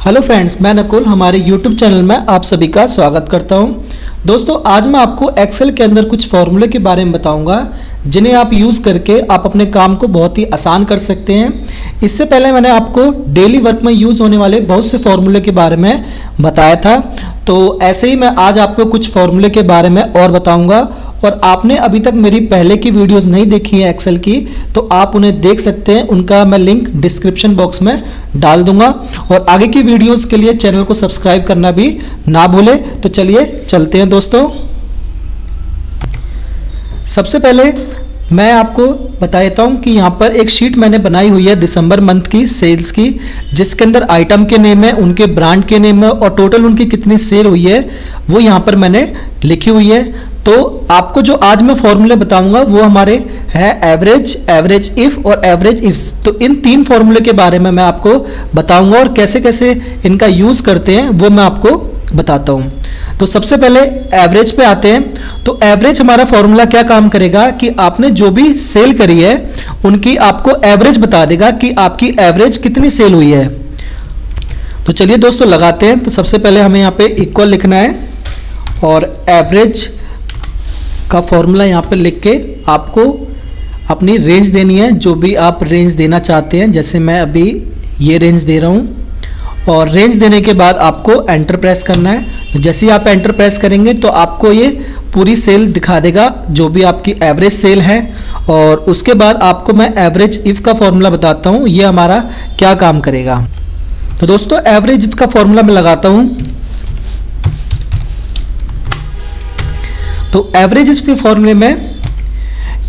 Hello friends, मैं नकुल हमारे YouTube channel में आप सभी का स्वागत करता हूं। दोस्तों, आज मैं आपको एक्सेल के अंदर कुछ फॉर्मूले के बारे में बताऊंगा जिन्हें आप यूज़ करके आप अपने काम को बहुत ही आसान कर सकते हैं। इससे पहले मैंने आपको डेली वर्क में यूज़ होने वाले बहुत से फॉर्मूले के बारे में बताया था, तो ऐसे ही मैं आज आपको कुछ फॉर्मूले के बारे में और बताऊंगा। और आपने अभी तक मेरी पहले की वीडियोस नहीं देखी है एक्सेल की, तो आप उन्हें देख सकते हैं। उनका मैं लिंक डिस्क्रिप्शन बॉक्स में डाल दूंगा। और आगे की वीडियोस के लिए चैनल को सब्सक्राइब करना भी ना भूलें। तो चलिए चलते हैं दोस्तों। सबसे पहले मैं आपको बता देता हूँ कि यहाँ पर एक शीट मैंने बनाई हुई है दिसंबर मंथ की सेल्स की, जिसके अंदर आइटम के नेम है, उनके ब्रांड के नेम है और टोटल उनकी कितनी सेल हुई है वो यहाँ पर मैंने लिखी हुई है। तो आपको जो आज मैं फॉर्मूले बताऊंगा वो हमारे है एवरेज, एवरेज इफ और एवरेज इफ्स। तो इन तीन फॉर्मूले के बारे में मैं आपको बताऊंगा और कैसे कैसे इनका यूज करते हैं वो मैं आपको बताता हूं। तो सबसे पहले एवरेज पे आते हैं। तो एवरेज हमारा फॉर्मूला क्या काम करेगा कि आपने जो भी सेल करी है उनकी आपको एवरेज बता देगा कि आपकी एवरेज कितनी सेल हुई है। तो चलिए दोस्तों लगाते हैं। तो सबसे पहले हमें यहाँ पे इक्वल लिखना है और एवरेज का फॉर्मूला यहाँ पे लिख के आपको अपनी रेंज देनी है, जो भी आप रेंज देना चाहते हैं। जैसे मैं अभी ये रेंज दे रहा हूँ और रेंज देने के बाद आपको एंटर प्रेस करना है। तो जैसे ही आप एंटर प्रेस करेंगे तो आपको ये पूरी सेल दिखा देगा जो भी आपकी एवरेज सेल है। और उसके बाद आपको मैं एवरेज इफ का फॉर्मूला बताता हूँ, ये हमारा क्या काम करेगा। तो दोस्तों, एवरेज इफ का फॉर्मूला मैं लगाता हूँ। तो एवरेज इफ के फॉर्मूले में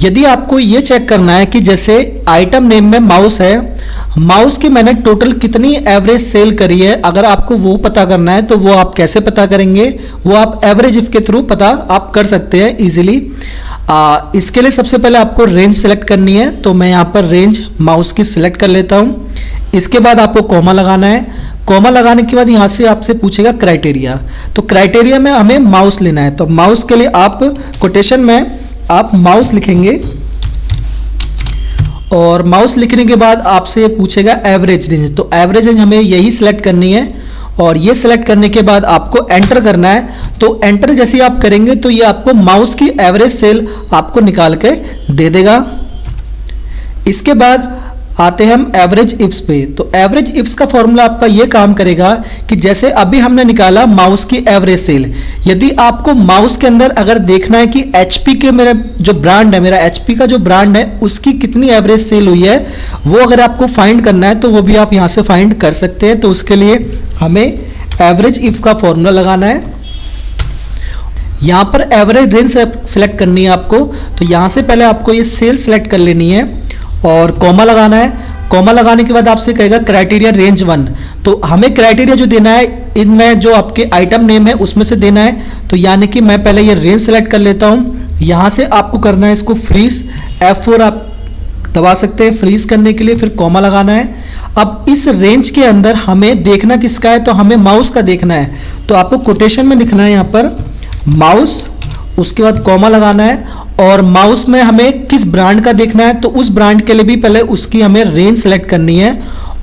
यदि आपको ये चेक करना है कि जैसे आइटम नेम में माउस है, माउस की मैंने टोटल कितनी एवरेज सेल करी है, अगर आपको वो पता करना है तो वो आप कैसे पता करेंगे, वो आप एवरेज इफ के थ्रू पता आप कर सकते हैं इजीली। इसके लिए सबसे पहले आपको रेंज सेलेक्ट करनी है। तो मैं यहाँ पर रेंज माउस की सिलेक्ट कर लेता हूँ। इसके बाद आपको कॉमा लगाना है। कॉमा लगाने के बाद यहाँ से आपसे पूछेगा क्राइटेरिया। तो क्राइटेरिया में हमें माउस लेना है। तो माउस के लिए आप कोटेशन में आप माउस लिखेंगे और माउस लिखने के बाद आपसे पूछेगा एवरेज रेंज। तो एवरेज रेंज हमें यही सिलेक्ट करनी है और ये सिलेक्ट करने के बाद आपको एंटर करना है। तो एंटर जैसे ही आप करेंगे तो ये आपको माउस की एवरेज सेल आपको निकाल के दे देगा। इसके बाद आते हैं हम एवरेज इफ्स पे। तो एवरेज इफ्स का फॉर्मूला आपका ये काम करेगा कि जैसे अभी हमने निकाला माउस की एवरेज सेल, यदि आपको माउस के अंदर अगर देखना है कि एचपी के मेरा जो ब्रांड है, मेरा एचपी का जो ब्रांड है उसकी कितनी एवरेज सेल हुई है, वो अगर आपको फाइंड करना है तो वो भी आप यहाँ से फाइंड कर सकते हैं। तो उसके लिए हमें एवरेज इफ का फॉर्मूला लगाना है। यहाँ पर एवरेज रेंज सेलेक्ट करनी है आपको। तो यहाँ से पहले आपको ये सेल सेलेक्ट कर लेनी है और कॉमा लगाना है। कॉमा लगाने के बाद आपसे कहेगा क्राइटेरिया रेंज 1। तो हमें क्राइटेरिया जो देना है इनमें जो आपके आइटम नेम है उसमें से देना है। तो यानी कि मैं पहले ये रेंज सेलेक्ट कर लेता हूँ। यहाँ से आपको करना है इसको फ्रीज, F4 आप दबा सकते हैं फ्रीज करने के लिए, फिर कॉमा लगाना है। अब इस रेंज के अंदर हमें देखना किसका है, तो हमें माउस का देखना है। तो आपको कोटेशन में लिखना है यहाँ पर माउस, उसके बाद कॉमा लगाना है और माउस में हमें किस ब्रांड का देखना है तो उस ब्रांड के लिए भी पहले उसकी हमें रेंज सेलेक्ट करनी है।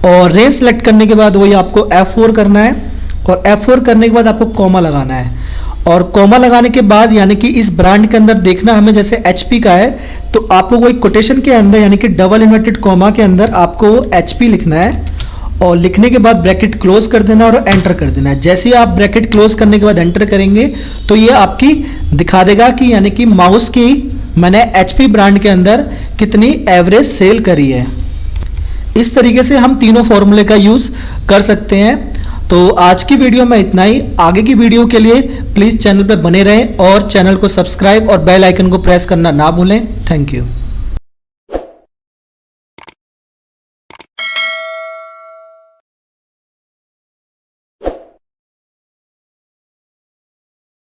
और रेंज सेलेक्ट करने के बाद वही आपको F4 करना है और F4 करने के बाद आपको कॉमा लगाना है। और कॉमा लगाने के बाद यानी कि इस ब्रांड के अंदर देखना हमें जैसे HP का है तो आपको वही कोटेशन के अंदर यानी कि डबल इन्वर्टेड कॉमा के अंदर आपको HP लिखना है और लिखने के बाद ब्रैकेट क्लोज कर देना और एंटर कर देना है। जैसे ही आप ब्रैकेट क्लोज करने के बाद एंटर करेंगे तो ये आपकी दिखा देगा कि यानी कि माउस की मैंने HP ब्रांड के अंदर कितनी एवरेज सेल करी है। इस तरीके से हम तीनों फॉर्मूले का यूज कर सकते हैं। तो आज की वीडियो में इतना ही। आगे की वीडियो के लिए प्लीज चैनल पर बने रहें और चैनल को सब्सक्राइब और बेल आइकन को प्रेस करना ना भूलें। Thank you.